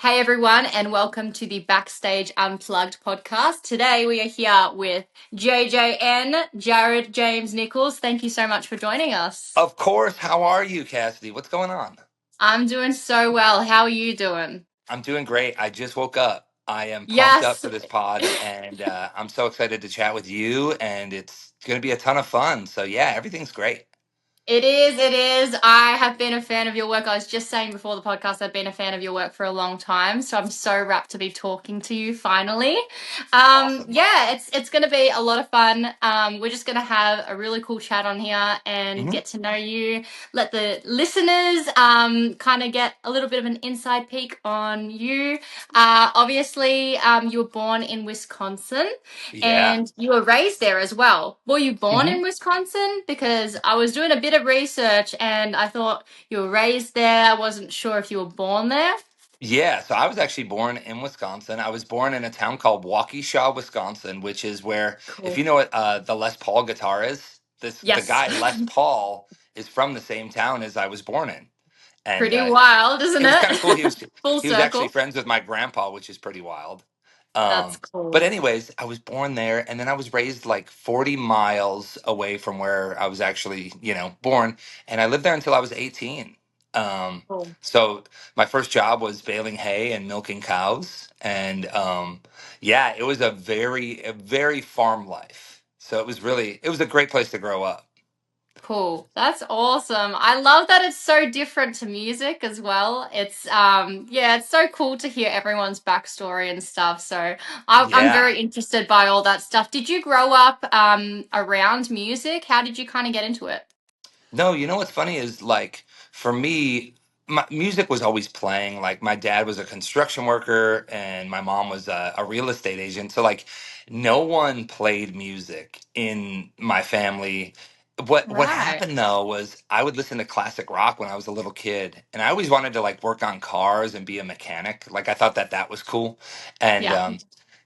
Hey everyone, and welcome to the Backstage Unplugged podcast. Today we are here with JJN, Jared James Nichols. Thank you so much for joining us. Of course. How are you, Cassidy? What's going on? I'm doing so well. How are you doing? I'm doing great. I just woke up. I am pumped up Yes. for this pod, and I'm so excited to chat with you. And it's going to be a ton of fun. So yeah, everything's great. It is, it is. I have been a fan of your work. I was just saying before the podcast, I've been a fan of your work for a long time. So I'm so rapt to be talking to you finally. Awesome. It's gonna be a lot of fun. We're just gonna have a really cool chat on here and Hmm. get to know you. Let the listeners kind of get a little bit of an inside peek on you. Obviously, you were born in Wisconsin. Yeah. And you were raised there as well. Were you born Hmm. in Wisconsin? Because I was doing a bit of research and I thought you were raised there. I wasn't sure if you were born there. Yeah. So I was actually born in Wisconsin. I was born in a town called Waukesha, Wisconsin, which is where, if Cool. you know what the Les Paul guitar is, the Yes. guy Les Paul is from the same town as I was born in. And Pretty wild, isn't it was kind of cool. He it? was Full he was actually circle. friends with my grandpa, which is pretty wild. That's But cool. anyways, I was born there, and then I was raised like 40 miles away from where I was actually, born, and I lived there until I was 18. Um, Cool. so my first job was baling hay and milking cows, and yeah, it was a very farm life. So it was a great place to grow up. Cool. That's awesome. I love that it's so different to music as well. It's so cool to hear everyone's backstory and stuff. So I'm Yeah. very interested by all that stuff. Did you grow up around music? How did you kind of get into it? No, you know what's funny is like for me, my music was always playing. Like my dad was a construction worker and my mom was a real estate agent. So like no one played music in my family. What Right. happened though was I would listen to classic rock when I was a little kid, and I always wanted to like work on cars and be a mechanic. Like I thought that was cool. And Yeah.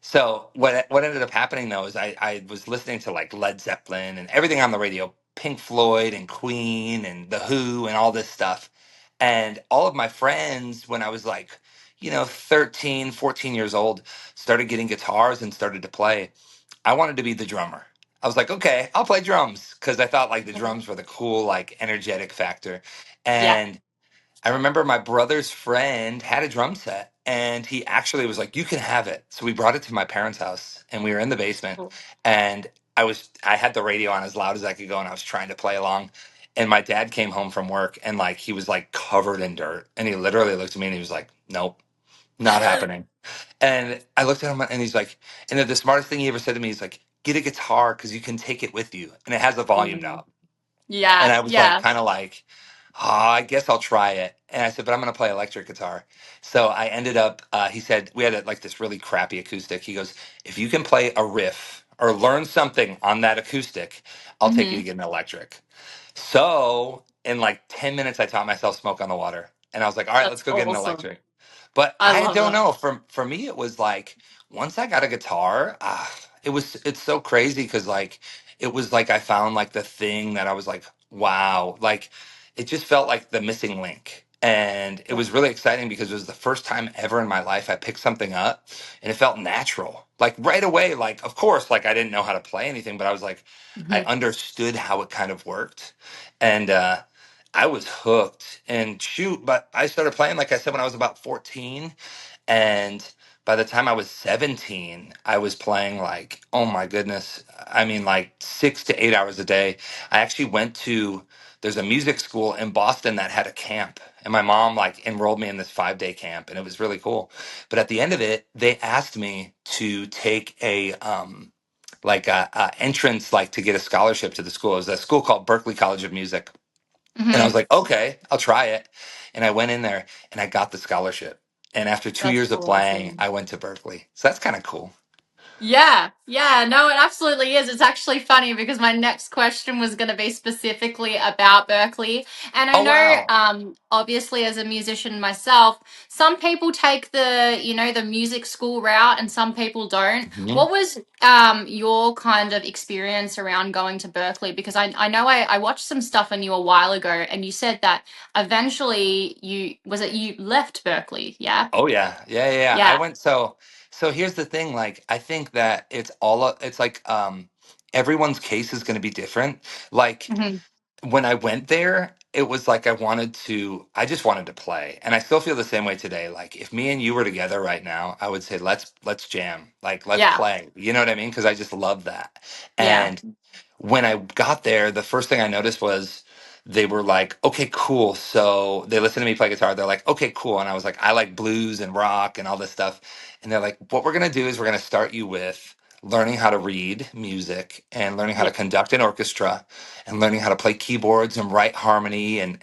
so what ended up happening though is I was listening to like Led Zeppelin and everything on the radio, Pink Floyd and Queen and The Who and all this stuff. And all of my friends, when I was like, 13, 14 years old, started getting guitars and started to play. I wanted to be the drummer. I was like, okay, I'll play drums because I thought like the drums were the cool, like energetic factor. Yeah. And I remember my brother's friend had a drum set and he actually was like, you can have it. So we brought it to my parents' house and we were in the basement Cool. and I had the radio on as loud as I could go and I was trying to play along. And my dad came home from work and like he was like covered in dirt. And he literally looked at me and he was like, nope, not happening. And I looked at him and he's like, and the smartest thing he ever said to me is like, get a guitar because you can take it with you. And it has a volume Mm. knob. And Yeah. I was like, Yeah. kind of like, oh, I guess I'll try it. And I said, but I'm going to play electric guitar. So I ended up, he said, we had like this really crappy acoustic. He goes, if you can play a riff or learn something on that acoustic, I'll take you to Hmm. get an electric. So in like 10 minutes, I taught myself Smoke on the Water. And I was like, all right, let's That's go get an awesome. electric. But I I love don't that. know. For me, it was like once I got a guitar, it's so crazy because like it was like I found like the thing that I was like, wow, like it just felt like the missing link. And it Yeah. was really exciting because it was the first time ever in my life I picked something up and it felt natural. Like right away, like of course, like I didn't know how to play anything, but I was like, I Hmm. understood how it kind of worked. And I was hooked and shoot, but I started playing, like I said, when I was about 14. And by the time I was 17, I was playing like, oh my goodness. I mean, like 6 to 8 hours a day. I actually there's a music school in Boston that had a camp. And my mom like enrolled me in this 5 day camp and it was really cool. But at the end of it, they asked me to take a entrance, like to get a scholarship to the school. It was a school called Berklee College of Music. And I Hmm. was like, okay, I'll try it. And I went in there and I got the scholarship. And after two That's years of playing, awesome. I went to Berkeley. So that's kind of cool. Yeah, yeah, no, it absolutely is. It's actually funny because my next question was going to be specifically about Berkeley. And I Oh know, wow. obviously, as a musician myself, some people take the music school route and some people don't. Mhm. What was your kind of experience around going to Berkeley? Because I know I watched some stuff on you a while ago and you said that eventually you left Berkeley, yeah? Oh yeah, yeah, yeah, yeah. I Yeah. went so here's the thing, like I think that it's like everyone's case is going to be different. Like Hmm. when I went there, it was like I just wanted to play. And I still feel the same way today. Like if me and you were together right now, I would say let's jam. Like let's Yeah. play. You know what I mean? Because I just love that. Yeah. And when I got there, the first thing I noticed was they were like, okay, cool. So they listened to me play guitar. They're like, okay, cool. And I was like, I like blues and rock and all this stuff. And they're like, what we're going to do is we're going to start you with learning how to read music and learning how Yeah. to conduct an orchestra and learning how to play keyboards and write harmony and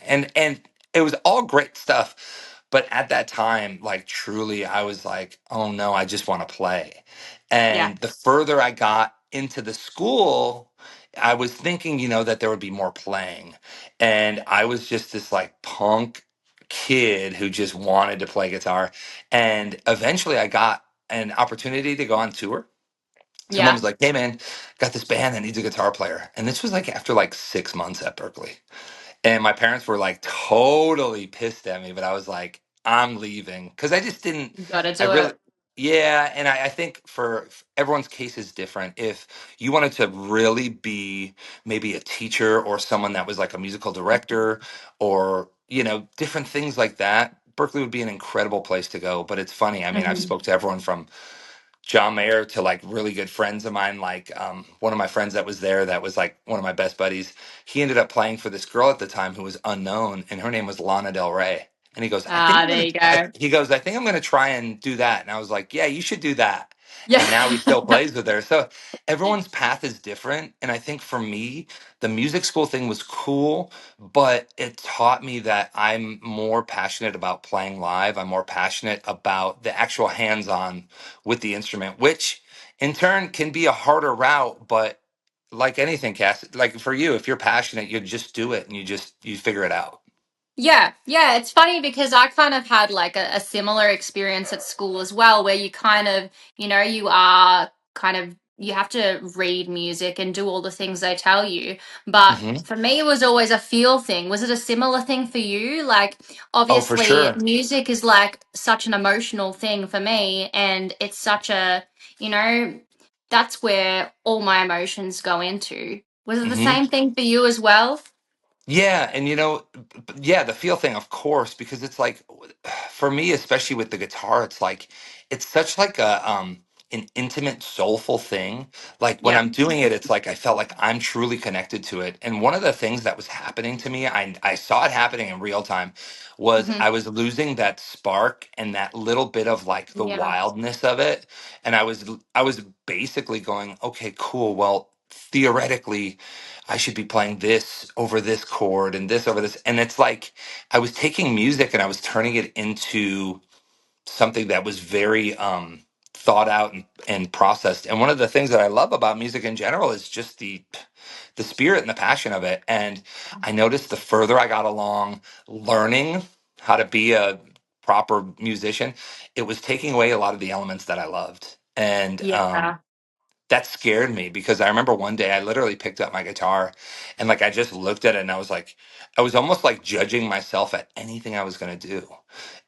it was all great stuff. But at that time, like truly, I was like, oh no, I just want to play. Yeah. And the further I got into the school, I was thinking, that there would be more playing. And I was just this like punk kid who just wanted to play guitar. And eventually I got an opportunity to go on tour. Someone Yeah. was like, hey man, got this band that needs a guitar player. And this was like after like 6 months at Berkeley. And my parents were like totally pissed at me, but I was like, I'm leaving. Because I just didn't, You gotta I do really, it. yeah. And I think for everyone's case is different. If you wanted to really be maybe a teacher or someone that was like a musical director or, different things like that, Berkeley would be an incredible place to go. But it's funny. I mean, I've Hmm. spoke to everyone from John Mayer to like really good friends of mine. Like one of my friends that was there, that was like one of my best buddies. He ended up playing for this girl at the time who was unknown, and her name was Lana Del Rey. And he goes, Ah, there you go. He goes, I think I'm gonna try and do that. And I was like, yeah, you should do that. Yeah. And now he still plays with her. So everyone's path is different. And I think for me, the music school thing was cool, but it taught me that I'm more passionate about playing live. I'm more passionate about the actual hands-on with the instrument, which in turn can be a harder route. But like anything, Cass, like for you, if you're passionate, you just do it and you figure it out. Yeah, yeah, it's funny because I kind of had like a similar experience at school as well, where you kind of, you are kind of, you have to read music and do all the things they tell you. But Hmm. for me, it was always a feel thing. Was it a similar thing for you? Like, Oh, for obviously, sure. music is like such an emotional thing for me, and it's such a, you know, that's where all my emotions go into. Was it the Hmm. same thing for you as well? Yeah, and yeah, the feel thing, of course, because it's like for me, especially with the guitar, it's like it's such like an intimate, soulful thing. Like when Yeah. I'm doing it, it's like I felt like I'm truly connected to it. And one of the things that was happening to me, I saw it happening in real time, was Hmm. I was losing that spark and that little bit of like the Yeah. wildness of it. And I was basically going, okay, cool. Well, theoretically I should be playing this over this chord and this over this. And it's like I was taking music and I was turning it into something that was very thought out and processed. And one of the things that I love about music in general is just the spirit and the passion of it. And I noticed the further I got along learning how to be a proper musician, it was taking away a lot of the elements that I loved. And Yeah. that scared me because I remember one day I literally picked up my guitar and like I just looked at it and I was like, I was almost like judging myself at anything I was going to do.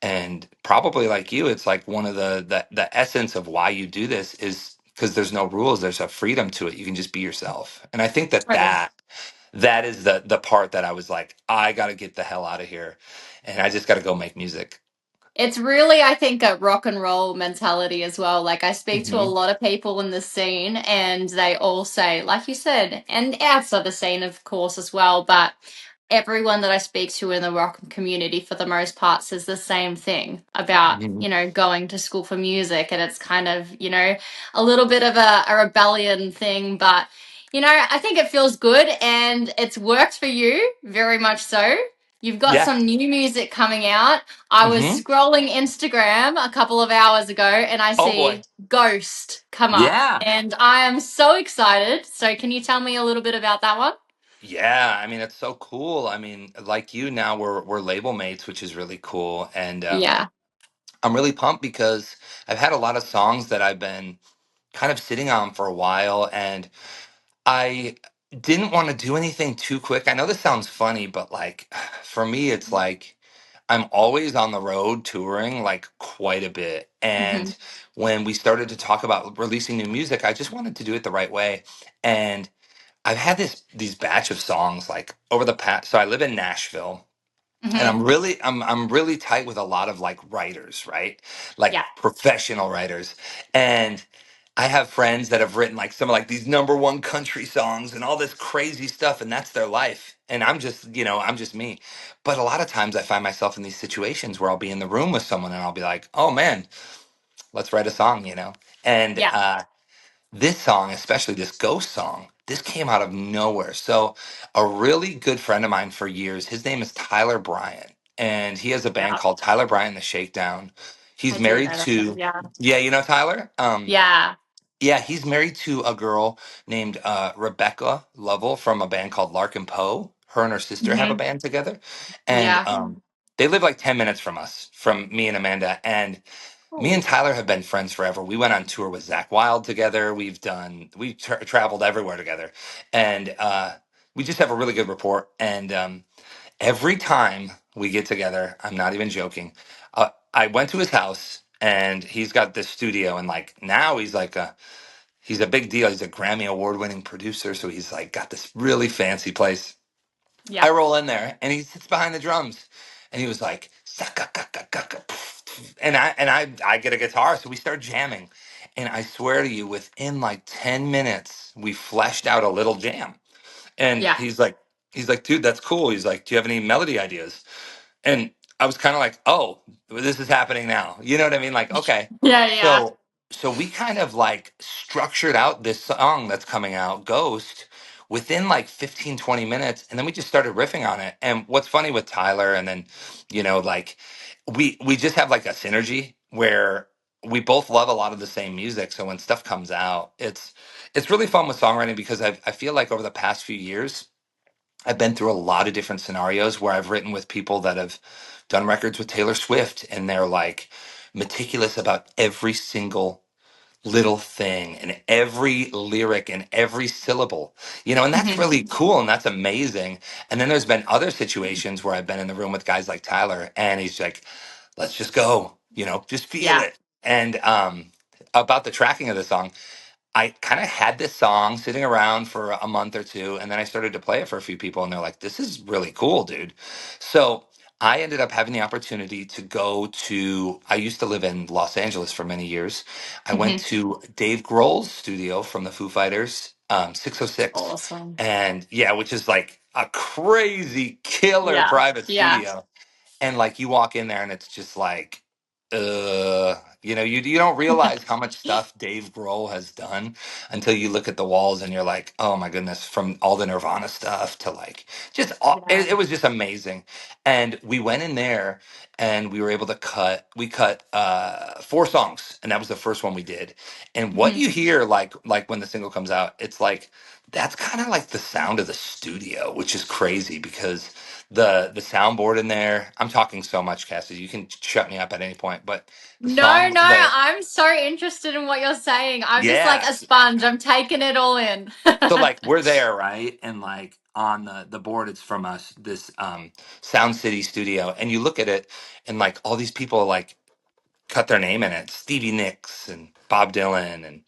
And probably like you, it's like one of the essence of why you do this is because there's no rules, there's a freedom to it. You can just be yourself. And I think that Totally. that is the part that I was like, I got to get the hell out of here and I just got to go make music. It's really, I think, a rock and roll mentality as well. Like, I speak to a Hmm. lot of people in the scene, and they all say, like you said, and outside the scene, of course, as well, but everyone that I speak to in the rock community, for the most part, says the same thing about, Hmm. going to school for music. And it's kind of, a little bit of a rebellion thing, but, I think it feels good and it's worked for you, very much so. You've got Yeah. some new music coming out. I was Hmm. scrolling Instagram a couple of hours ago and I Oh boy. see Ghost come up. Yeah. And I am so excited. So, can you tell me a little bit about that one? Yeah, I mean it's so cool. I mean, like you now we're label mates, which is really cool. And Yeah. I'm really pumped because I've had a lot of songs that I've been kind of sitting on for a while, and I didn't want to do anything too quick. I know this sounds funny, but like for me it's like I'm always on the road touring like quite a bit. Hmm. And when we started to talk about releasing new music, I just wanted to do it the right way. And I've had these batch of songs like over the past, so I live in Nashville, and Hmm. I'm really tight with a lot of like writers, right? Like Yeah. professional writers. And I have friends that have written like some of like these number one country songs and all this crazy stuff, and that's their life. And I'm just, I'm just me. But a lot of times I find myself in these situations where I'll be in the room with someone and I'll be like, oh man, let's write a song. And Yeah. this song, especially this Ghost song, this came out of nowhere. So, a really good friend of mine for years, his name is Tyler Bryant, and he has a band Yeah. called Tyler Bryant and the Shakedown. I He's do married know that. to, Yeah. yeah, you know Tyler? Yeah. Yeah, he's married to a girl named Rebecca Lovell from a band called Lark and Poe. Her and her sister have a Hmm. band together, and Yeah. they live like 10 minutes from us, from me and Amanda. And me and Oh. Tyler have been friends forever. We went on tour with Zach Wild together. We traveled everywhere together, and we just have a really good rapport. And every time we get together, I'm not even joking. I went to his house, and he's got this studio, and like now he's a big deal. He's a Grammy award winning producer, so he's like got this really fancy place. Yeah. I roll in there and he sits behind the drums and he was like and I get a guitar, so we start jamming. And I swear to you, within like 10 minutes, we fleshed out a little jam. And Yeah. he's like, dude, that's cool. He's like, do you have any melody ideas? And I was kind of like, oh, this is happening now. You know what I mean? Like, okay. Yeah. Yeah. So we kind of like structured out this song that's coming out, Ghost, within like 15, 20 minutes. And then we just started riffing on it. And what's funny with Tyler, and then, like we just have like a synergy where we both love a lot of the same music. So when stuff comes out, it's really fun with songwriting because I feel like over the past few years, I've been through a lot of different scenarios where I've written with people that have done records with Taylor Swift, and they're like meticulous about every single little thing and every lyric and every syllable, and that's Hmm. really cool and that's amazing. And then there's been other situations where I've been in the room with guys like Tyler, and he's like, let's just go, just feel Yeah. it. And about the tracking of the song, I kind of had this song sitting around for a month or two, and then I started to play it for a few people, and they're like, "This is really cool, dude." So I ended up having the opportunity to go to. I used to live in Los Angeles for many years. I went Hmm. to Dave Grohl's studio from the Foo Fighters, 606, Awesome. and yeah, which is like a crazy killer Yeah. private Yeah. studio. And like you walk in there and it's just like you don't realize how much stuff Dave Grohl has done until you look at the walls and you're like, oh my goodness, from all the Nirvana stuff to like just all, Yeah. it was just amazing. And we went in there and we were able to cut 4 songs, and that was the first one we did. And what Hmm. you hear like when the single comes out, it's like that's kind of like the sound of the studio, which is crazy because the soundboard in there. I'm talking so much, Cassidy. You can shut me up at any point. But the No, song, no, the I'm so interested in what you're saying. I'm just like a yes. sponge. I'm taking it all in. So like we're there, right? And like on the board, it's from us this Sound City studio, and you look at it, and like all these people like cut their name in it. Stevie Nicks and Bob Dylan and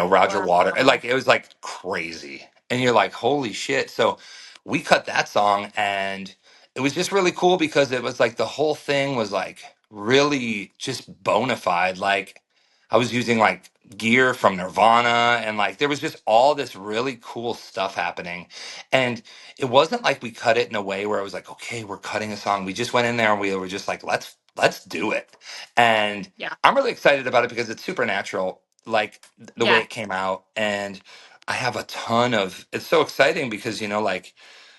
Roger Water. And Wow. like it was like crazy. And you're like, holy shit. So we cut that song, and it was just really cool because it was like the whole thing was like really just bona fide. Like I was using like gear from Nirvana, and like there was just all this really cool stuff happening. And it wasn't like we cut it in a way where it was like, okay, we're cutting a song. We just went in there and we were just like, let's do it. And Yeah. I'm really excited about it because it's supernatural, like the way Yeah. it came out. And I have a ton of it's so exciting because like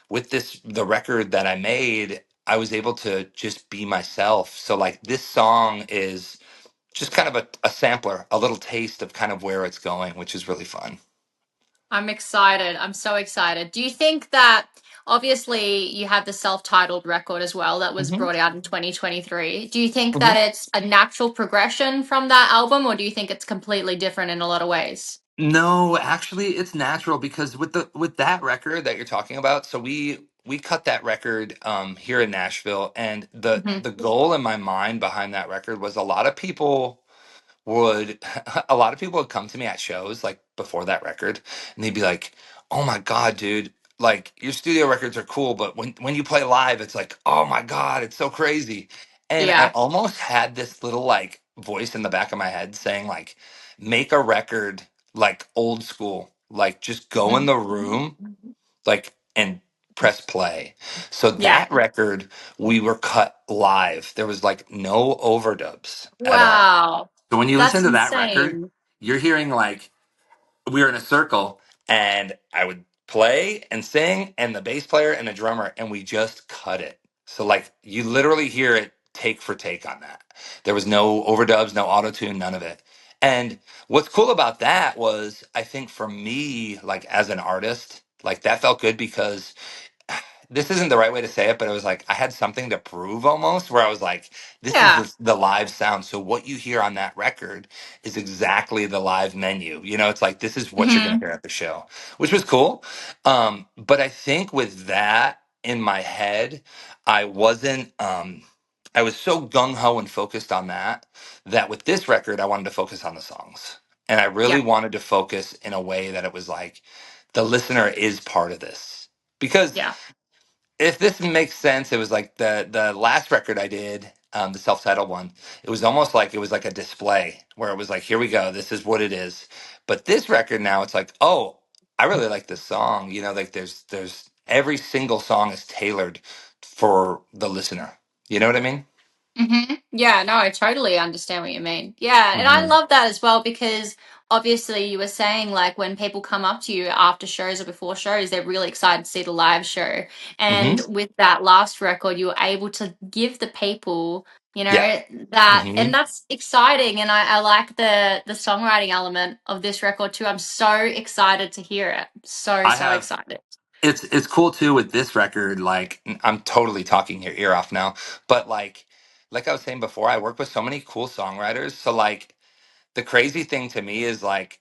with the record that I made, I was able to just be myself. So like this song is just kind of a sampler, a little taste of kind of where it's going, which is really fun. I'm excited. I'm so excited. Do you think that obviously you have the self-titled record as well that was Hmm. brought out in 2023? Do you think Hmm. that it's a natural progression from that album, or do you think it's completely different in a lot of ways? No, actually, it's natural because with that record that you're talking about, so we cut that record here in Nashville, and Hmm. the goal in my mind behind that record was a lot of people would a lot of people would come to me at shows like before that record, and they'd be like, "Oh my God, dude, like your studio records are cool, but when you play live, it's like, oh my God, it's so crazy." And I Yeah. almost had this little like voice in the back of my head saying like, make a record like old school, like just go in Mhm. the room like and press play. So Yeah. that record we were cut live. There was like no overdubs at all. Wow. So when you listen That's to that record, insane. you're hearing like we were in a circle and I would play and sing and the bass player and the drummer and we just cut it. So like you literally hear it take for take on that. There was no overdubs, no auto tune, none of it. And what's cool about that was I think for me, like as an artist, like that felt good because this isn't the right way to say it, but it was like I had something to prove almost, where I was like, this is Yeah. the live sound. So what you hear on that record is exactly the live menu. You know, it's like this is what you're going to Hmm. hear at the show, which was cool. But I think with that in my head, I wasn't. I was so gung ho and focused on that that with this record, I wanted to focus on the songs. And I really Yeah. wanted to focus in a way that it was like the listener is part of this. Because Yeah. if this makes sense, it was like the last record I did, the self-titled one. It was almost like it was like a display where it was like, here we go, this is what it is. But this record now, it's like, oh, I really like this song. You know, like there's every single song is tailored for the listener. You know what I mean? Yeah, no, I totally understand what you mean. Yeah, and I Hmm. love that as well because obviously you were saying like when people come up to you after shows or before shows, they're really excited to see the live show. Hmm. And with that last record, you were able to give the people, Yeah. that, Hmm. and that's exciting. And I like the songwriting element of this record too. I'm so excited to hear it. So, I so have. excited. It's cool too with this record. Like I'm totally talking your ear off now, but like I was saying before, I work with so many cool songwriters. So like the crazy thing to me is like,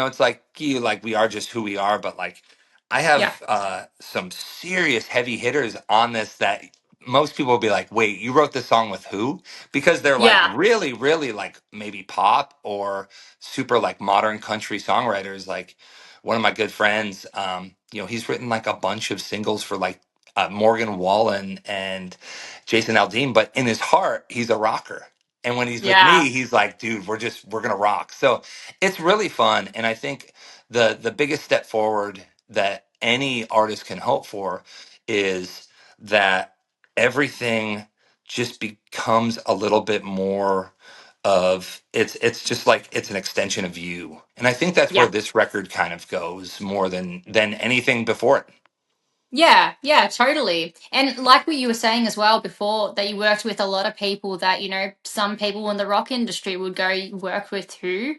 it's like you like we are just who we are, but like I Yeah. have some serious heavy hitters on this that most people will be like, wait, you wrote this song with who? Because they're like Yeah. really, really like maybe pop or super like modern country songwriters. Like one of my good friends, he's written like a bunch of singles for like Morgan Wallen and Jason Aldean, but in his heart, he's a rocker. And when he's with Yeah. me, he's like, dude, we're gonna rock. So it's really fun. And I think the biggest step forward that any artist can hope for is that everything just becomes a little bit more of it's just like it's an extension of you. And I think that's where Yeah. this record kind of goes more than anything before it. Yeah, yeah, totally. And like what you were saying as well before, that you worked with a lot of people that, some people in the rock industry would go work with too.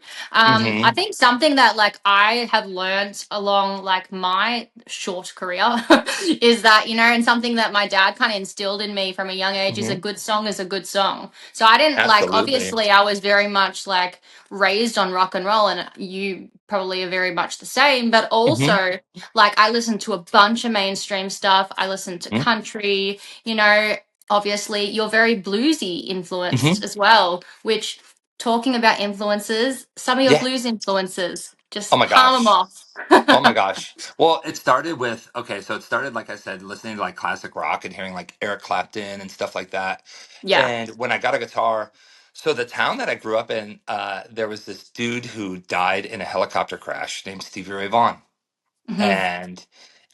I Hmm. think something that like I have learned along like my short career is that, and something that my dad kind of instilled in me from a young age is a Hmm. good song is a good song. So I didn't like, Absolutely. obviously, I was very much like raised on rock and roll, and you probably are very much the same, but Hmm. also like I listen to a bunch of mainstream stuff. I listen to country, obviously you're very bluesy Hmm. influenced as well, which talking about influences, some of your Yeah. blues influences, Oh just my palm them gosh. off. Oh my gosh. Well, it started with, okay, so it started, like I said, listening to like classic rock and hearing like Eric Clapton and stuff like that. Yeah. And when I got a guitar, so the town that I grew up in, there was this dude who died in a helicopter crash named Stevie Ray Vaughan. Hmm. And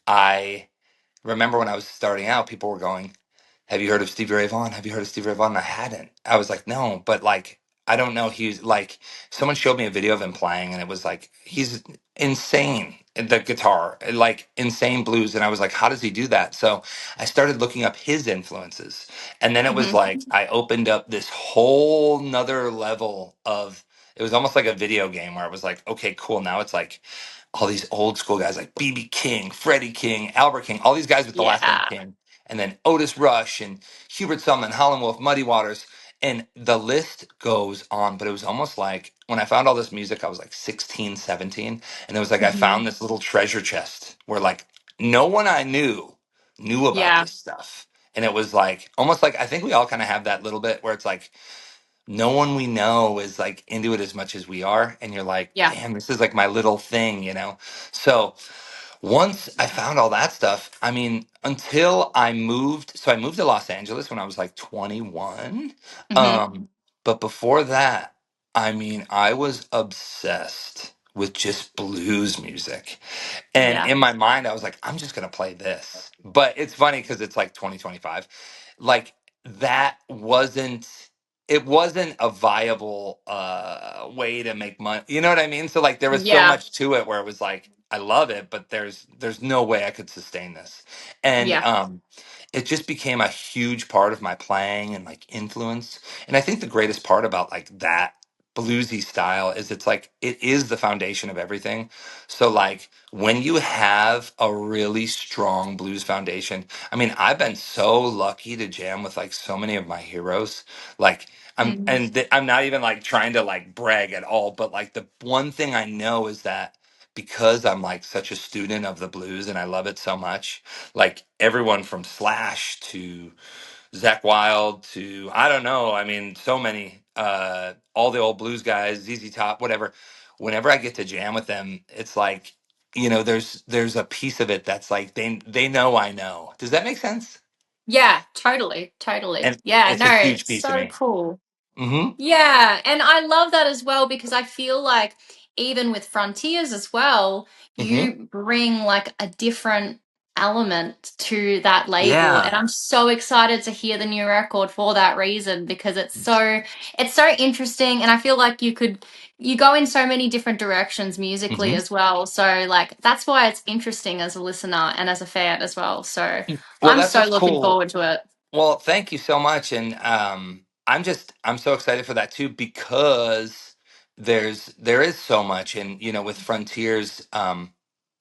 I remember when I was starting out, people were going, have you heard of Stevie Ray Vaughan? Have you heard of Stevie Ray Vaughan? And I hadn't. I was like, no, but like, I don't know. He's like, someone showed me a video of him playing, and it was like, he's insane. the guitar, like insane blues. And I was like, how does he do that? So I started looking up his influences. And then it was Hmm. like I opened up this whole nother level of, it was almost like a video game where I was like, okay, cool. Now it's like all these old school guys like BB King, Freddie King, Albert King, all these guys with the last name Yeah. King. And then Otis Rush and Hubert Sumlin, Howlin' Wolf, Muddy Waters. And the list goes on. But it was almost like when I found all this music, I was like 16, 17. And it was like I Hmm. found this little treasure chest where like no one I knew about Yeah. this stuff. And it was like almost like I think we all kind of have that little bit where it's like no one we know is like into it as much as we are. And you're like, Yeah. damn, this is like my little thing, you know? So once I found all that stuff, I mean, until I moved, so I moved to Los Angeles when I was like 21. Hmm. Um, but before that, I mean, I was obsessed with just blues music. And Yeah. in my mind, I was like, I'm just going to play this. But it's funny because it's like 2025. Like, that wasn't. It wasn't a viable way to make money. You know what I mean? So like there was so Yeah. much to it where it was like I love it, but there's no way I could sustain this. And Yeah. it just became a huge part of my playing and like influence. And I think the greatest part about like that bluesy style is it's like it is the foundation of everything. So like when you have a really strong blues foundation, I mean, I've been so lucky to jam with like so many of my heroes. Like Hmm. I'm not even like trying to like brag at all, but like the one thing I know is that because I'm like such a student of the blues and I love it so much, like everyone from Slash to Zach Wild to I don't know, I mean, so many, all the old blues guys, ZZ Top, whatever. Whenever I get to jam with them, it's like, you know, there's a piece of it that's like they know I know. Does that make sense? Yeah. Totally. Totally. And Yeah. it's a No, huge it's piece of so me. cool. Hmm. Yeah, and I love that as well because I feel like even with Frontiers as well, Hmm. you bring like a different element to that label, and Yeah. I'm so excited to hear the new record for that reason because it's so interesting, and I feel like you go in so many different directions musically Hmm. as well. So like that's why it's interesting as a listener and as a fan as well. So Well, I'm that's so what's looking cool. forward to it. Well, thank you so much. And I'm so excited for that too because there is so much. And you know, with Frontiers,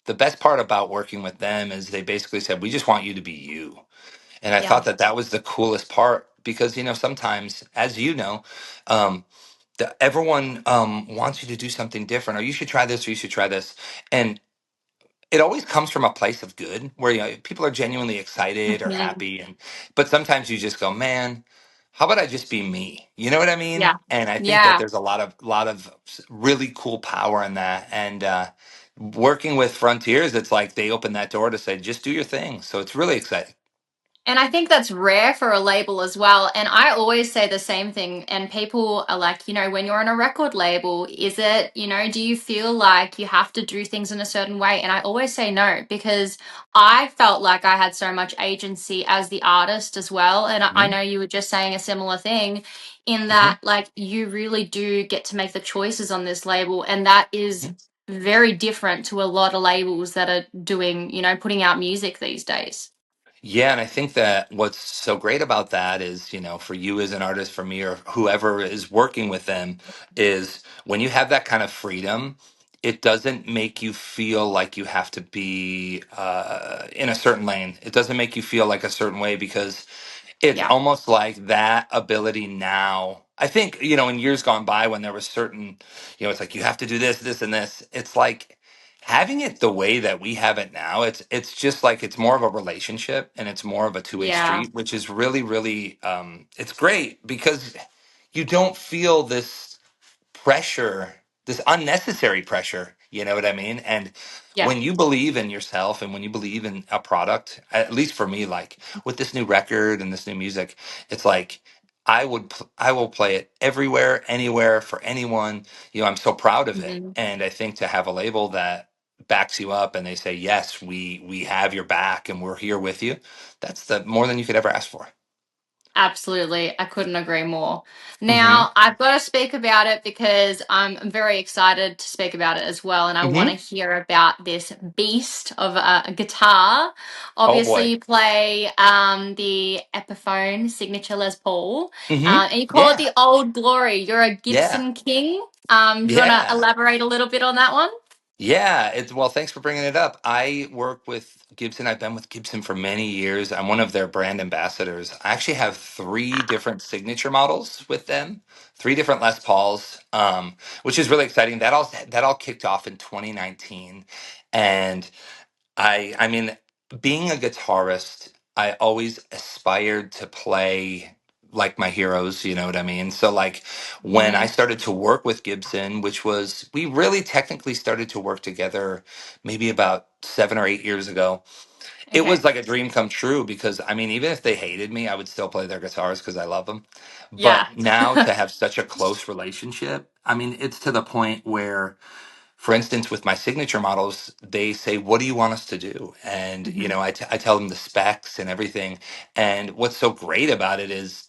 the best part about working with them is they basically said, we just want you to be you. And I Yeah. thought that that was the coolest part because, you know, sometimes, as you know, um, everyone wants you to do something different, or you should try this, or you should try this. And it always comes from a place of good where, you know, people are genuinely excited or Mhm. happy. And, but sometimes you just go, man, how about I just be me? You know what I Yeah. mean? And I think that Yeah. there's a lot of really cool power in that. And, working with Frontiers, it's like they open that door to say, just do your thing. So it's really exciting. And I think that's rare for a label as well. And I always say the same thing. And people are like, when you're on a record label, is it, do you feel like you have to do things in a certain way? And I always say no, because I felt like I had so much agency as the artist as well. And I Mhm. know you were just saying a similar thing in Mhm. that, like, you really do get to make the choices on this label. And that is Mhm. very different to a lot of labels that are doing, putting out music these days. Yeah, and I think that what's so great about that is, you know, for you as an artist, for me, or whoever is working with them, is when you have that kind of freedom, it doesn't make you feel like you have to be in a certain lane. It doesn't make you feel like a certain way because it's Yeah. almost like that ability now. I think, you know, in years gone by when there was certain, you know, it's like you have to do this, this, and this. It's like having it the way that we have it now. It's just like it's more of a relationship and it's more of a two-way Yeah. street, which is really, really it's great because you don't feel this pressure, this unnecessary pressure. You know what I mean? And Yeah. when you believe in yourself and when you believe in a product, at least for me, like with this new record and this new music, it's like I will play it everywhere, anywhere for anyone. You know, I'm so proud of it, Mhm. and I think to have a label that backs you up and they say yes, we have your back and we're here with you. That's the more than you could ever ask for. Absolutely. I couldn't agree more. Hmm. Now, I've got to speak about it because I'm very excited to speak about it as well. And I want to Hmm. hear about this beast of a guitar. Oh Obviously, boy. you play the Epiphone signature Les Paul, Hmm. and you call it Yeah. the Old Glory. You're a Yeah. Gibson King. Do you want to Yeah. elaborate a little bit on that one? Yeah, it's well, thanks for bringing it up. I work with Gibson. I've been with Gibson for many years. I'm one of their brand ambassadors. I actually have three different signature models with them, three different Les Pauls, which is really exciting. That all kicked off in 2019, and I mean, being a guitarist, I always aspired to play like my heroes, you know what I mean? So like when I Mm, started to work with Gibson, which was we really technically started to work together maybe about 7 or 8 years ago. It was okay. like a dream come true because I mean, even if they hated me, I would still play their guitars because I love them. Yeah. But now to have such a close relationship, I mean, it's to the point where for instance, with my signature models, they say, "What do you want us to do?" And Mhm. I tell them the specs and everything. And what's so great about it is,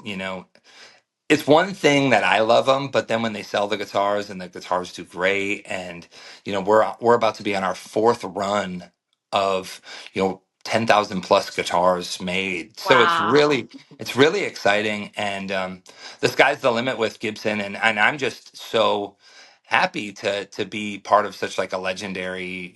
it's one thing that I love them, but then when they sell the guitars and the guitars do great, and we're about to be on our fourth run of 10,000 plus guitars made, so Wow. it's really exciting, and the sky's the limit with Gibson, and I'm just so happy to be part of such like a legendary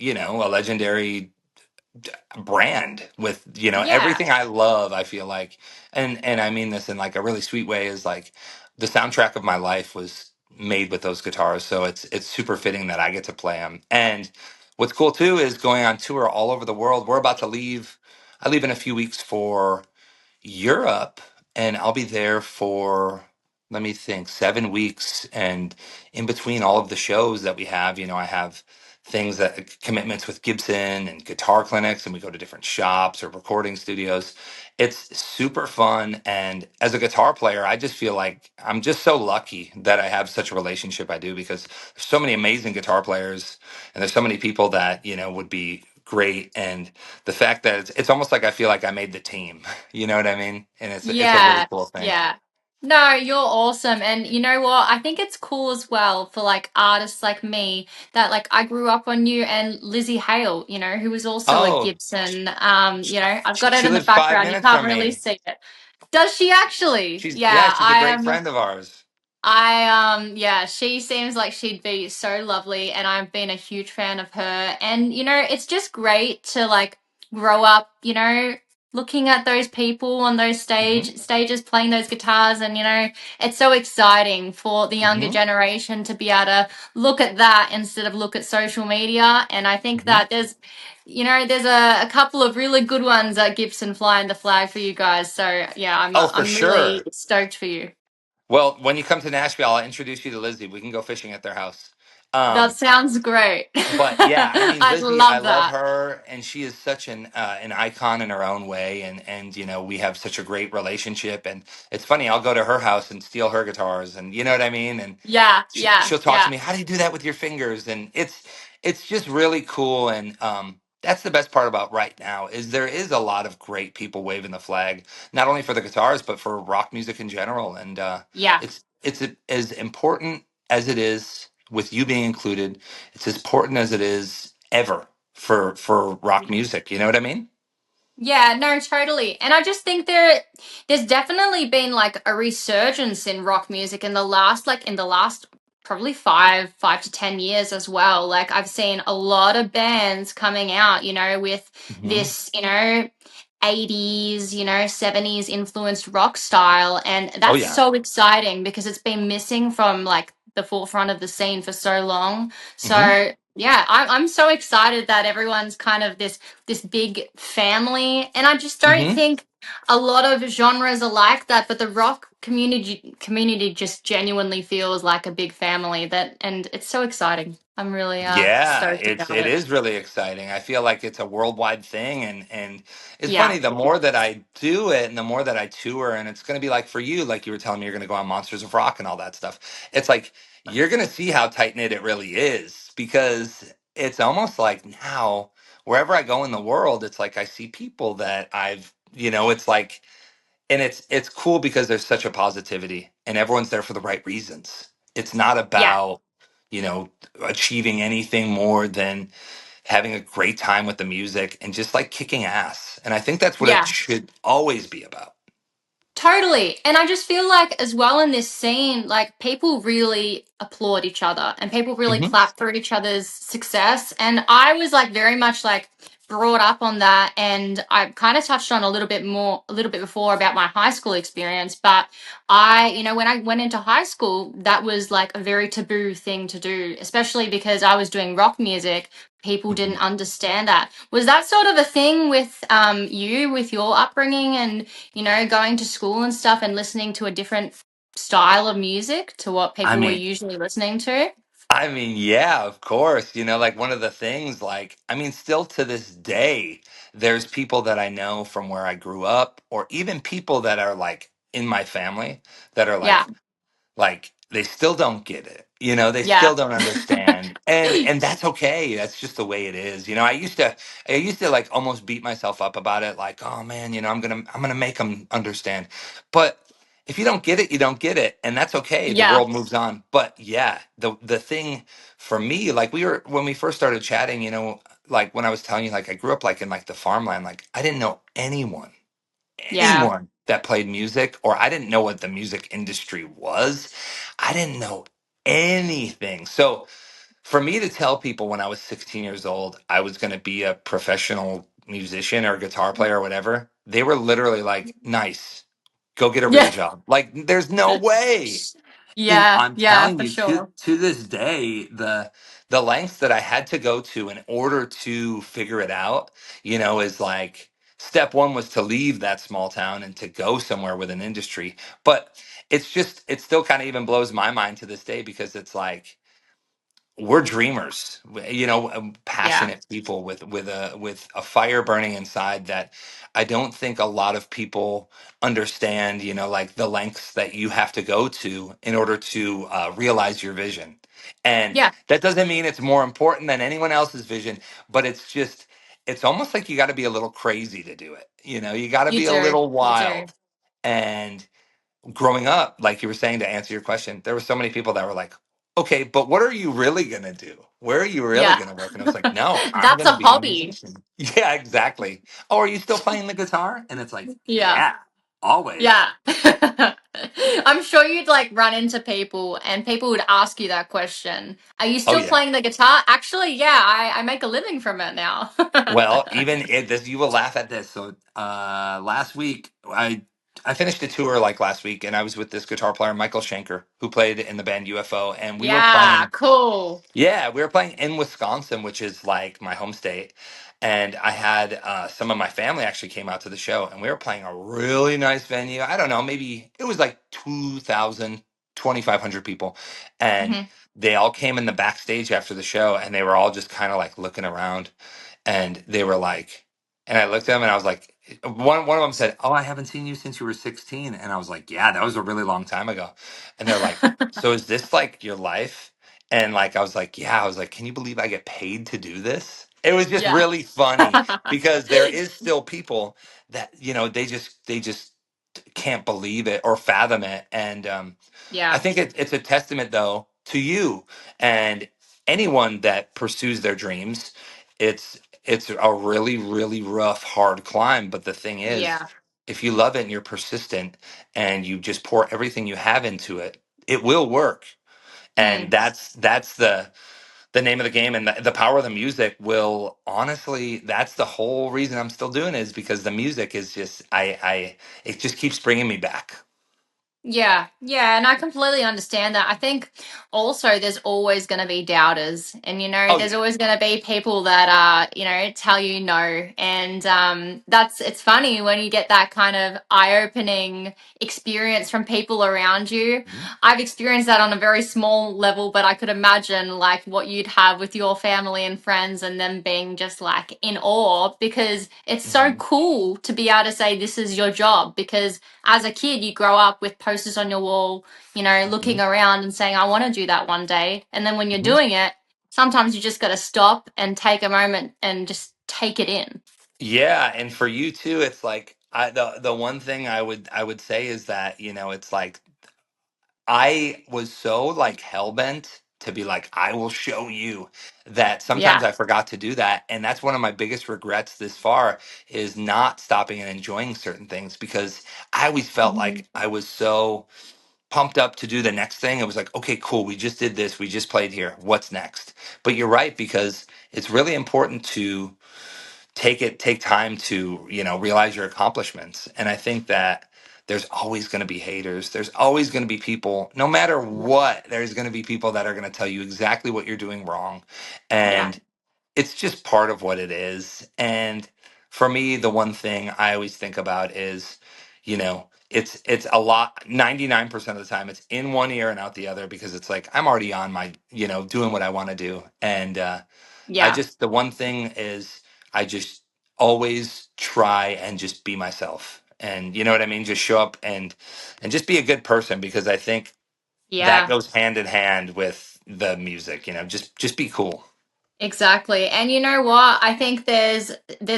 brand with Yeah. everything I love. I feel like, and I mean this in like a really sweet way, is like the soundtrack of my life was made with those guitars, so it's super fitting that I get to play them. And what's cool too is going on tour all over the world. We're about to leave. I leave in a few weeks for Europe, and I'll be there for, let me think, 7 weeks. And in between all of the shows that we have, I have things that commitments with Gibson and guitar clinics, and we go to different shops or recording studios. It's super fun. And as a guitar player, I just feel like I'm just so lucky that I have such a relationship I do because there's so many amazing guitar players and there's so many people that, would be great. And the fact that it's almost like I feel like I made the team. You know what I mean? And it's a really Yeah, cool thing. yeah. No, you're awesome. And you know what? I think it's cool as well for like artists like me that like I grew up on you and Lizzie Hale, who was also a Oh, Gibson. I've got it she in the lives five background. You minutes can't from really me. see it. Does she actually? Yeah, Yeah, she's a I great am. friend of ours. Yeah, she seems like she'd be so lovely, and I've been a huge fan of her. And it's just great to like grow up, looking at those people on those Hmm. stages playing those guitars, and it's so exciting for the younger Hmm. generation to be able to look at that instead of look at social media. And I think Hmm. that there's a couple of really good ones at Gibson flying the flag for you guys. So yeah, Oh, for I'm really sure. stoked for you. Well, when you come to Nashville, I'll introduce you to Lizzie. We can go fishing at their house. That Um, sounds great. but yeah, I mean I'd Lizzie, I love love that. her, and she is such an icon in her own way, and we have such a great relationship. And it's funny, I'll go to her house and steal her guitars, and you know what I mean. And Yeah, yeah, she'll talk to yeah, me, how do you do that with your fingers? And it's just really cool. And that's the best part about right now is there is a lot of great people waving the flag, not only for the guitars but for rock music in general. And yeah. it's as important as it is with you being included. It's as important as it is ever for rock music. You know what I mean? Yeah, no, totally. And I just think there's definitely been like a resurgence in rock music in the last probably 5 to 10 years as well. Like I've seen a lot of bands coming out, with Hmm. this, 80s, 70s influenced rock style. And Oh that's yeah. so exciting because it's been missing from like the forefront of the scene for so long. Hmm. So yeah, I'm so excited that everyone's kind of this big family, and I just don't Hmm. think a lot of genres are like that, but the rock community just genuinely feels like a big family, that and it's so exciting. I'm really Yeah, stoked about it it. is really exciting. I feel like it's a worldwide thing, and it's Yeah. funny, the more that I do it and the more that I tour, and it's going to be like for you, like you were telling me you're going to go on Monsters of Rock and all that stuff. It's like you're going to see how tight knit it really is because it's almost like now wherever I go in the world, it's like I see people that it's like and it's cool because there's such a positivity and everyone's there for the right reasons. It's not Yeah, about, you know, achieving anything more than having a great time with the music and just like kicking ass. And I think that's what it yeah. should always be about. Totally. And I just feel like, as well, in this scene, like people really applaud each other and people really Hmm. clap for each other's success. And I was like very much like brought up on that. And I kind of touched on a little bit before about my high school experience. But when I went into high school, that was like a very taboo thing to do, especially because I was doing rock music. People didn't understand that. Was that sort of a thing with you, with your upbringing and going to school and stuff and listening to a different style of music to what I people were mean, usually listening to? I mean, yeah, of course. You know, like one of the things, like, I mean, still to this day, there's people that I know from where I grew up, or even people that are like in my family that are Yeah, like they still don't get it. You know, they yeah, still don't understand. And that's okay. That's just the way it is. You know, I used to like almost beat myself up about it like, "Oh man, you know, I'm going to make them understand." But if you don't get it, you don't get it, and that's okay. The yeah, world moves on. But yeah, the thing for me, like we were when we first started chatting, you know, like when I was telling you like I grew up like in like the farmland, like I didn't know yeah, anyone that played music, or I didn't know what the music industry was. I didn't know anything. So for me to tell people when I was 16 years old I was going to be a professional musician or guitar player or whatever, they were literally like, "Nice. Go get a real yeah, job." Like there's no way. And yeah, I'm yeah, telling for you, sure. to this day, the lengths that I had to go to in order to figure it out, you know, is like step one was to leave that small town and to go somewhere with an industry. But it's just it still kind of even blows my mind to this day because it's like we're dreamers, you know, Yeah, passionate people with a fire burning inside that I don't think a lot of people understand, you know, like the lengths that you have to go to in order to realize your vision. And yeah, that doesn't mean it's more important than anyone else's vision, but it's just it's almost like you got to be a little crazy to do it, you know, you got to you be a do, little you do. wild. And growing up, like you were saying, to answer your question, there were so many people that were like, "Okay, but what are you really gonna do? Where are you really Yeah, gonna work?" And I was like, "No, I'm that's gonna a be a hobby. musician." Yeah, exactly. "Oh, are you still playing the guitar?" And it's like, Yeah. "Yeah, always." Yeah. I'm sure you'd like run into people and people would ask you that question. Are you Oh still yeah. playing the guitar? Actually, yeah, I make a living from it now. Well, even this, you will laugh at this. So, last week, I finished a tour like last week, and I was with this guitar player, Michael Schenker, who played in the band UFO, and we were Yeah, playing. cool. Yeah, we were playing in Wisconsin, which is like my home state. And I had some of my family actually came out to the show, and we were playing a really nice venue. I don't know, maybe it was like 2,000, 2,500 people. And Hmm. they all came in the backstage after the show, and they were all just kind of like looking around. And they were like, and I looked at them and I was like, one of them said, "Oh, I haven't seen you since you were 16." And I was like, "Yeah, that was a really long time ago." And they're like, "So is this like your life?" And like I was like, "Yeah." I was like, "Can you believe I get paid to do this?" It was just Yeah. really funny because there is still people that, you know, they just can't believe it or fathom it. And I Yeah. think it's a testament though to you and anyone that pursues their dreams. It's a really really rough hard climb, but the thing is, Yeah. if you love it and you're persistent and you just pour everything you have into it, it will work. And Mm. that's the name of the game, and the power of the music will honestly, that's the whole reason I'm still doing it, is because the music is just I it just keeps bringing me back. Yeah, yeah, and I completely understand that. I think also there's always going to be doubters, and Oh there's yeah. always going to be people that tell you no, and that's it's funny when you get that kind of eye-opening experience from people around you. Mhm. I've experienced that on a very small level, but I could imagine like what you'd have with your family and friends, and them being just like in awe because it's so Mhm. cool to be able to say this is your job because as a kid, you grow up with posters on your wall, looking Mhm. around and saying, I want to do that one day. And then when you're Mhm. doing it, sometimes you just got to stop and take a moment and just take it in. Yeah, and for you too, it's like The one thing I would say is that, it's like I was so like hell bent to be like, I will show you, that sometimes Yeah. I forgot to do that. And that's one of my biggest regrets this far, is not stopping and enjoying certain things, because I always felt Mhm. like I was so pumped up to do the next thing. It was like, okay, cool. We just did this. We just played here. What's next? But you're right, because it's really important to take time to, realize your accomplishments. And I think that there's always going to be haters. There's always going to be people, no matter what, there's going to be people that are going to tell you exactly what you're doing wrong. Yeah. And it's just part of what it is. And for me, the one thing I always think about is, it's a lot, 99% of the time it's in one ear and out the other, because it's like I'm already on my, doing what I want to do. And Yeah. the one thing is, I just always try and just be myself. And you know what I mean? Just show up and just be a good person, because I think that Yeah. goes hand in hand with the music, just be cool. Exactly. And you know what? I think there's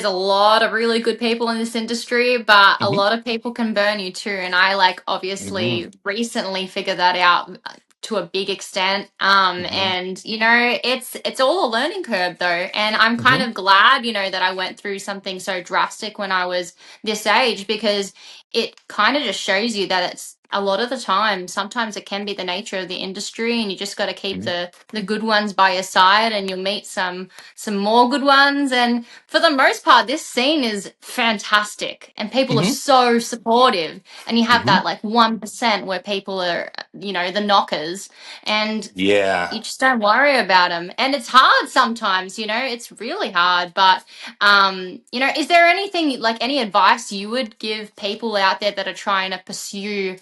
a lot of really good people in this industry, but a Hmm. lot of people can burn you too. And I like Hmm. obviously recently figured that out to a big extent. Hmm. And it's all a learning curve though. And I'm kind Hmm. of glad, that I went through something so drastic when I was this age, because it kind of just shows you that it's a lot of the time, sometimes it can be the nature of the industry, and you just got to keep Hmm. the good ones by your side, and you'll meet some more good ones. And for the most part, this scene is fantastic, and people are Hmm. so supportive. And you have Hmm. that like 1% where people are, the knockers, and Yeah. you just don't worry about them. And it's hard sometimes, it's really hard. But is there anything, like any advice you would give people out there that are trying to pursue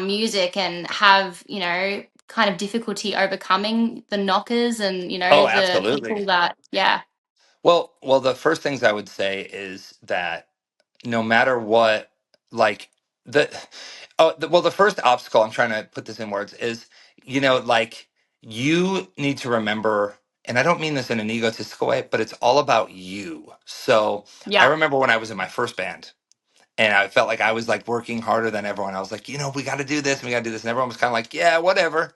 music and have, kind of difficulty overcoming the knockers and, Oh, the absolutely. people that, yeah. Well, the first things I would say is that no matter what, like the the first obstacle, I'm trying to put this in words, is, like, you need to remember, and I don't mean this in an egotistical way, but it's all about you. So I Yeah. remember when I was in my first band, and I felt like I was like working harder than everyone. I was like, we got to do this, and we got to do this, and everyone was kind of like, yeah, whatever.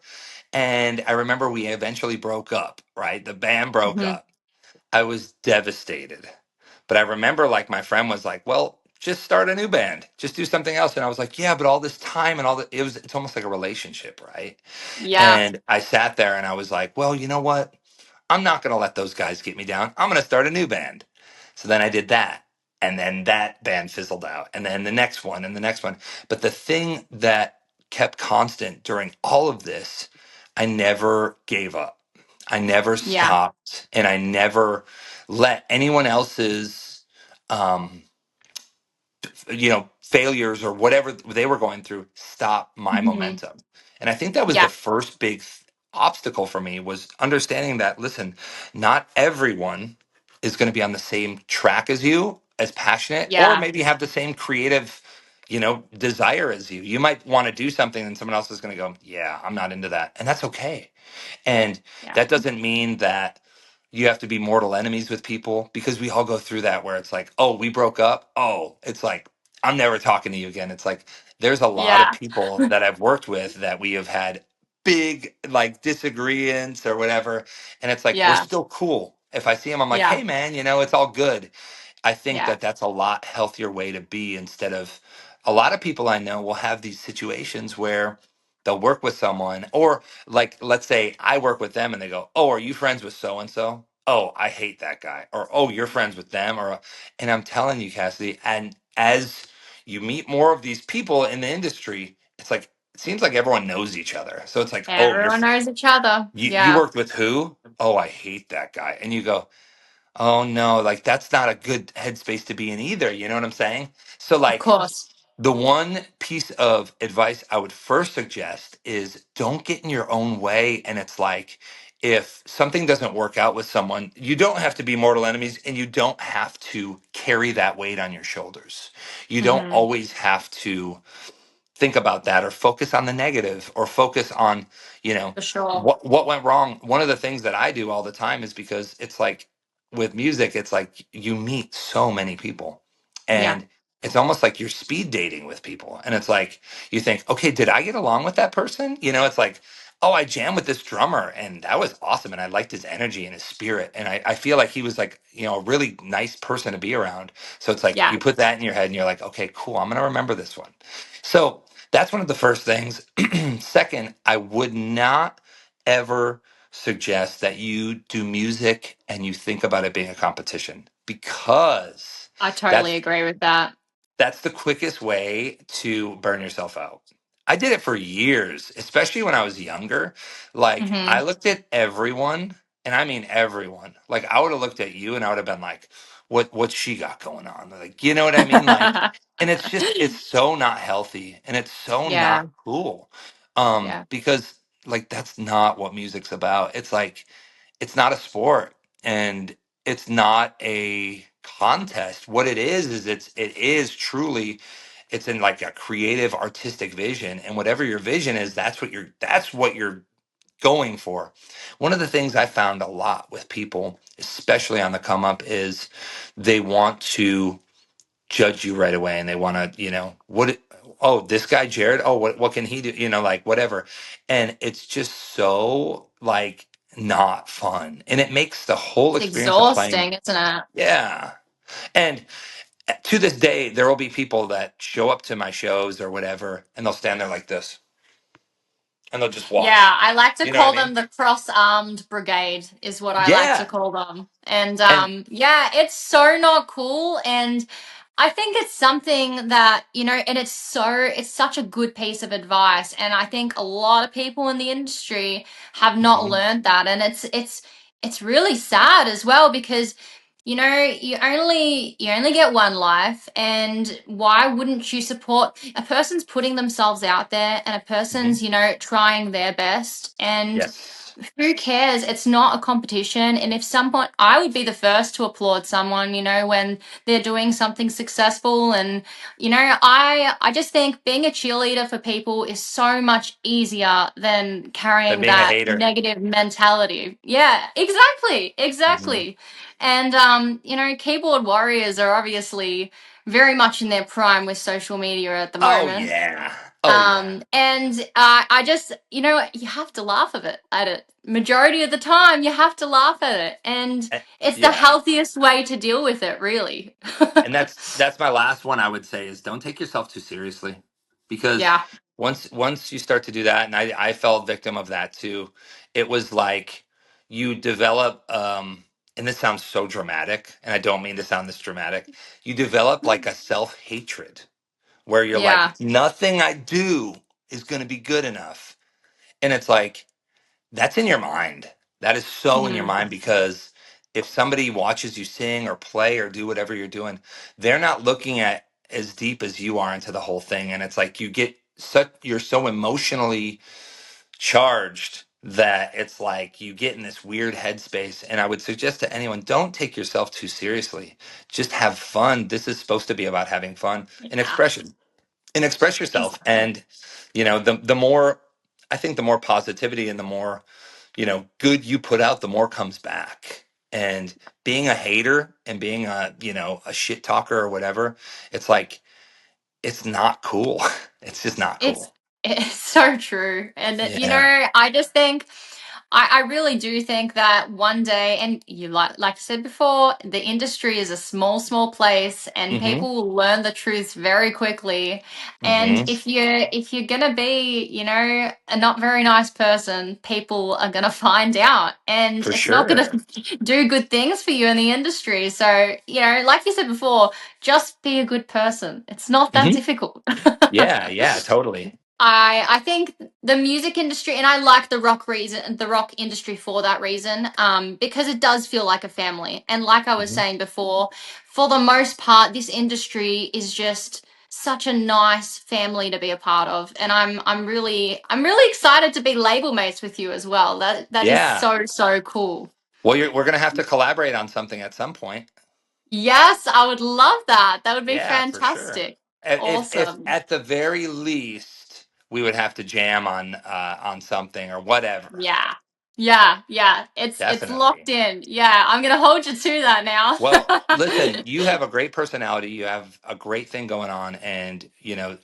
And I remember we eventually broke up, right? The band broke Hmm. up. I was devastated. But I remember, like, my friend was like, "Well, just start a new band. Just do something else." And I was like, "Yeah, but all this time and all that, it's almost like a relationship, right?" Yeah. And I sat there and I was like, "Well, you know what? I'm not going to let those guys get me down. I'm going to start a new band." So then I did that. And then that band fizzled out. And then the next one and the next one. But the thing that kept constant during all of this, I never gave up. I never Yeah. stopped. And I never let anyone else's um, failures or whatever they were going through stop my Hmm. momentum. And I think that was the Yeah. first big obstacle for me, was understanding that, listen, not everyone is going to be on the same track as you, as passionate, or Yeah. maybe have the same creative desire as you might want to do something, and someone else is going to go, yeah, I'm not into that, and that's okay. And Yeah. that doesn't mean that you have to be mortal enemies with people, because we all go through that, where it's like, oh, we broke up. Oh, it's like, I'm never talking to you again. It's like, there's a lot of Yeah. people that I've worked with that we have had big like disagreements or whatever. And it's like, we're Yeah. still cool. If I see him, I'm like, Yeah. hey, man, it's all good. I think Yeah. that that's a lot healthier way to be, instead of, a lot of people I know will have these situations where they'll work with someone, or like, let's say I work with them and they go, "Oh, are you friends with so and so? Oh, I hate that guy." Or, "Oh, you're friends with them." Or, and I'm telling you, Cassidy, and as you meet more of these people in the industry, it's like, it seems like everyone knows each other. So it's like, "Oh, Everyone knows each other. you Yeah. worked with who? Oh, I hate that guy." And you go, "Oh no, like that's not a good headspace to be in either." You know what I'm saying? So Of like, course. the one piece of advice I would first suggest is, don't get in your own way. And it's like, if something doesn't work out with someone, you don't have to be mortal enemies, and you don't have to carry that weight on your shoulders. You don't Hmm. always have to think about that, or focus on the negative, or focus on, you know, For sure. what went wrong. One of the things that I do all the time is, because it's like, with music, it's like you meet so many people, Yeah. and it's almost like you're speed dating with people. And it's like, you think, okay, did I get along with that person? You know, it's like, oh, I jammed with this drummer and that was awesome. And I liked his energy and his spirit. And I feel like he was like, you know, a really nice person to be around. So it's like Yeah, you put that in your head and you're like, okay, cool. I'm going to remember this one. So that's one of the first things. Second, I would not ever suggest that you do music and you think about it being a competition, because I totally that's agree with that. that's the quickest way to burn yourself out. I did it for years, especially when I was younger. Like, I Hmm. looked at everyone, and I mean everyone. Like, I would have looked at you and I would have been like, what's she got going on? Like, you know what I mean? Like, and it's so not healthy and it's so Yeah, not cool. yeah, Because like that's not what music's about. It's like it's not a sport and it's not a contest. What it is truly, it's in like a creative artistic vision, and whatever your vision is, that's what you're going for. One of the things I found a lot with people, especially on the come up, is they want to judge you right away and they want to, oh, this guy Jared, oh, what can he do, like whatever. And it's just so like not fun, and it makes the whole it's experience of playing. exhausting, isn't it? Yeah. And to this day there will be people that show up to my shows or whatever and they'll stand there like this and they'll just Yeah, watch. I like to You know what I call mean? them the cross-armed brigade, is what I like to Yeah. call them. And And yeah, it's so not cool. And I think it's something that, and it's such a good piece of advice. And I think a lot of people in the industry have not Mhm. learned that. And it's really sad as well because you only get one life, and why wouldn't you support a person's putting themselves out there, and a Mhm. person's trying their best, and Yes. who cares? It's not a competition. And if someone, I would be the first to applaud someone, when they're doing something successful. And I just think being a cheerleader for people is so much easier than Than carrying being a that hater. negative mentality. Yeah, exactly, Mhm. exactly. And keyboard warriors are obviously very much in their prime with social media at the Oh moment. yeah. Oh yeah. And I just, you have to laugh at it. Majority of the time, you have to laugh at it, and Eh, it's the yeah. healthiest way to deal with it, really. And that's my last one I would say is don't take yourself too seriously, because Yeah. once you start to do that, and I fell victim of that too. It was like you develop and this sounds so dramatic and I don't mean to sound this dramatic. You develop like a self-hatred where you're Yeah. like nothing I do is going to be good enough. And it's like that's in your mind. That is so in your Mhm. mind, because if somebody watches you sing or play or do whatever you're doing, they're not looking at as deep as you are into the whole thing. And it's like you're so emotionally charged that it's like you get in this weird headspace. And I would suggest to anyone, don't take yourself too seriously. Just have fun. This is supposed to be about having fun and Yeah. expression and express yourself. Exactly. And the more, I think the more positivity and the more good you put out, the more comes back. And being a hater and being a shit talker or whatever, it's like it's not cool. It's just not It's cool. it's so true. And Yeah. I just think I really do think that one day, and you like I said before, the industry is a small, small place, and Mm-hmm. people will learn the truth very quickly. And Mm-hmm. if you're gonna be, a not very nice person, people are gonna find out, and For it's not gonna sure. do good things for you in the industry. So, like you said before, just be a good person. It's not that Mm-hmm. difficult. Yeah. Yeah. Totally. I think the music industry, and I like the rock industry for that reason, because it does feel like a family. And like I was Mm-hmm. saying before, for the most part, this industry is just such a nice family to be a part of. And I'm really excited to be label mates with you as well. That is Yeah. so, so cool. Well, we're gonna have to collaborate on something at some point. Yes, I would love that. That would be Yeah, for sure. fantastic. If Awesome. at the very least we would have to jam on something or whatever. Yeah. Yeah, yeah. It's locked Definitely. in. Yeah, I'm gonna hold you to that Well, now. listen, you have a great personality. You have a great thing going on, and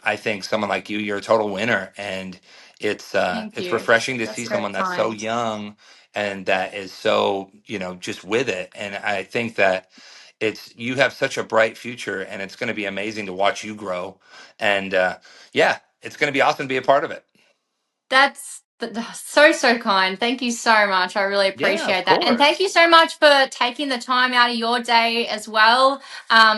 I think someone like you, you're a total winner. And Thank it's you. refreshing to see That's very someone that's so kind. young and that is so just with it. And I think that you have such a bright future, and it's going to be amazing to watch you grow. And yeah, it's going to be awesome to be a part of it. So, so kind. Thank you so much. I really Yeah, of appreciate that. And thank you course. so much for taking the time out of your day as well.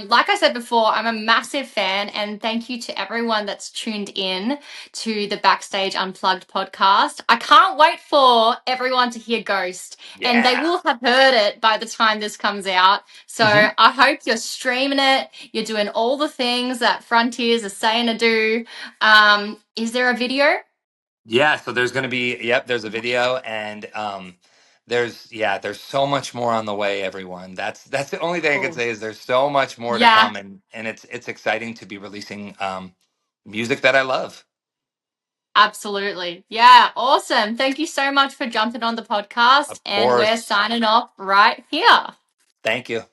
Like I said before, I'm a massive fan, and thank you to everyone that's tuned in to the Backstage Unplugged podcast. I can't wait for everyone to hear Ghost, and they Yeah. will have heard it by the time this comes out. So Hmm. I hope you're streaming it. You're doing all the things that Frontiers are saying to do. Is there a video? Yeah, so there's going to be, yep, there's a video, and there's so much more on the way, everyone. That's the only thing I can Cool. say is there's so much more to Yeah, come, and it's exciting to be releasing music that I love. absolutely. Yeah, awesome. Thank you so much for jumping on the podcast, Of and we're course. signing off right here. Thank you.